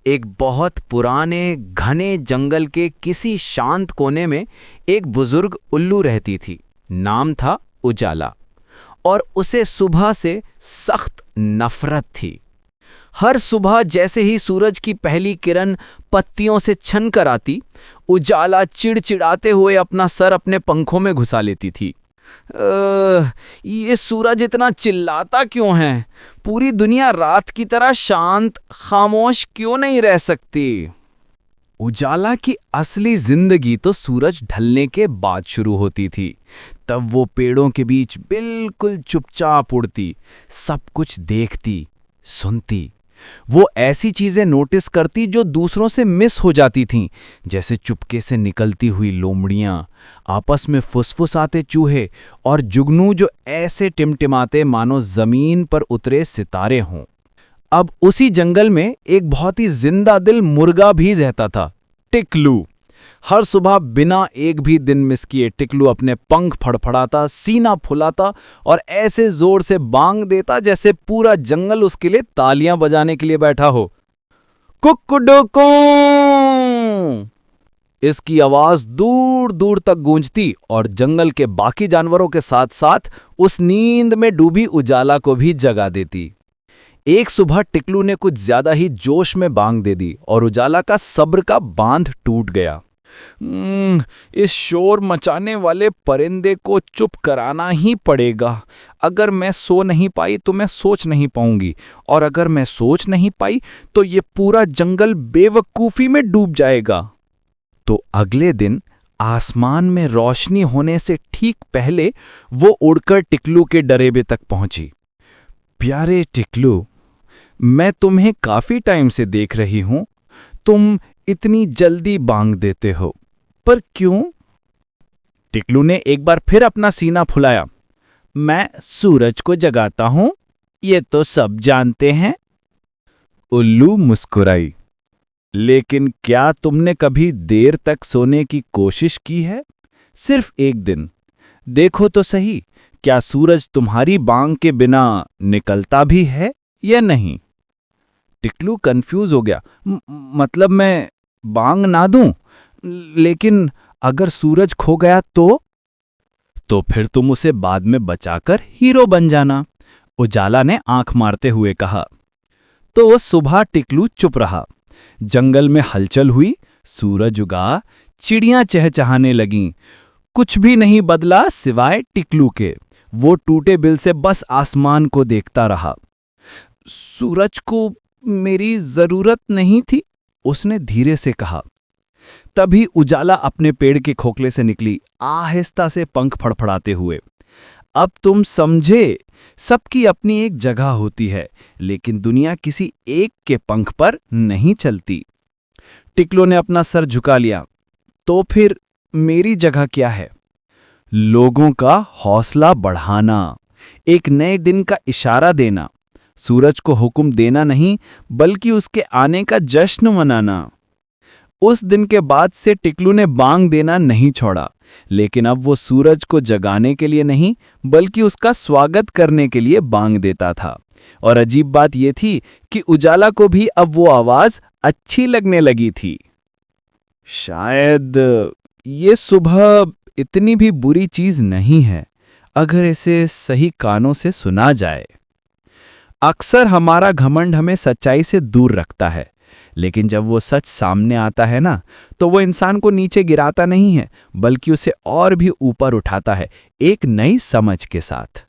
एक बहुत पुराने घने जंगल के किसी शांत कोने में एक बुजुर्ग उल्लू रहती थी। नाम था उजाला, और उसे सुबह से सख्त नफरत थी। हर सुबह जैसे ही सूरज की पहली किरण पत्तियों से छन कर आती, उजाला चिड़चिड़ाते हुए अपना सर अपने पंखों में घुसा लेती थी। ये सूरज इतना चिल्लाता क्यों है? पूरी दुनिया रात की तरह शांत खामोश क्यों नहीं रह सकती? उजाला की असली जिंदगी तो सूरज ढलने के बाद शुरू होती थी। तब वो पेड़ों के बीच बिल्कुल चुपचाप उड़ती, सब कुछ देखती, सुनती। वो ऐसी चीजें नोटिस करती जो दूसरों से मिस हो जाती थीं, जैसे चुपके से निकलती हुई लोमड़ियां, आपस में फुसफुसाते चूहे और जुगनू जो ऐसे टिमटिमाते मानो जमीन पर उतरे सितारे हों। अब उसी जंगल में एक बहुत ही जिंदा दिल मुर्गा भी रहता था, टिकलू। हर सुबह बिना एक भी दिन मिस किए टिकलू अपने पंख फड़फड़ाता, सीना फुलाता और ऐसे जोर से बांग देता जैसे पूरा जंगल उसके लिए तालियां बजाने के लिए बैठा हो। कुक्कुडुकू! इसकी आवाज दूर दूर तक गूंजती और जंगल के बाकी जानवरों के साथ साथ उस नींद में डूबी उजाला को भी जगा देती। एक सुबह टिकलू ने कुछ ज्यादा ही जोश में बांग दे दी और उजाला का सब्र का बांध टूट गया। इस शोर मचाने वाले परिंदे को चुप कराना ही पड़ेगा। अगर मैं सो नहीं पाई तो मैं सोच नहीं पाऊंगी, और अगर मैं सोच नहीं पाई तो ये पूरा जंगल बेवकूफी में डूब जाएगा। तो अगले दिन आसमान में रोशनी होने से ठीक पहले वो उड़कर टिकलू के डरेबे तक पहुंची। प्यारे टिकलू, मैं तुम्हें काफी टाइम से देख रही हूं। तुम इतनी जल्दी बांग देते हो, पर क्यों? टिकलू ने एक बार फिर अपना सीना फुलाया। मैं सूरज को जगाता हूं, ये तो सब जानते हैं। उल्लू मुस्कुराई। लेकिन क्या तुमने कभी देर तक सोने की कोशिश की है? सिर्फ एक दिन। देखो तो सही, क्या सूरज तुम्हारी बांग के बिना निकलता भी है या नहीं? टिकलू कंफ्यूज हो गया। मतलब मैं बांग ना दूं, लेकिन अगर सूरज खो गया तो फिर तुम उसे बाद में बचाकर हीरो बन जाना, उजाला ने आंख मारते हुए कहा। तो सुबह टिकलू चुप रहा। जंगल में हलचल हुई, सूरज उगा, चिड़ियां चहचहाने लगीं। कुछ भी नहीं बदला सिवाय टिकलू के। वो टूटे बिल से बस आसमान को देखता रहा। सूरज को मेरी जरूरत नहीं थी, उसने धीरे से कहा। तभी उजाला अपने पेड़ के खोखले से निकली, आहिस्ता से पंख फड़फड़ाते हुए। अब तुम समझे, सबकी अपनी एक जगह होती है, लेकिन दुनिया किसी एक के पंख पर नहीं चलती। टिकलू ने अपना सर झुका लिया। तो फिर मेरी जगह क्या है? लोगों का हौसला बढ़ाना, एक नए दिन का इशारा देना, सूरज को हुक्म देना नहीं बल्कि उसके आने का जश्न मनाना। उस दिन के बाद से टिकलू ने बांग देना नहीं छोड़ा, लेकिन अब वो सूरज को जगाने के लिए नहीं बल्कि उसका स्वागत करने के लिए बांग देता था। और अजीब बात यह थी कि उजाला को भी अब वो आवाज अच्छी लगने लगी थी। शायद ये सुबह इतनी भी बुरी चीज नहीं है अगर इसे सही कानों से सुना जाए। अक्सर हमारा घमंड हमें सच्चाई से दूर रखता है, लेकिन जब वो सच सामने आता है ना, तो वो इंसान को नीचे गिराता नहीं है बल्कि उसे और भी ऊपर उठाता है, एक नई समझ के साथ।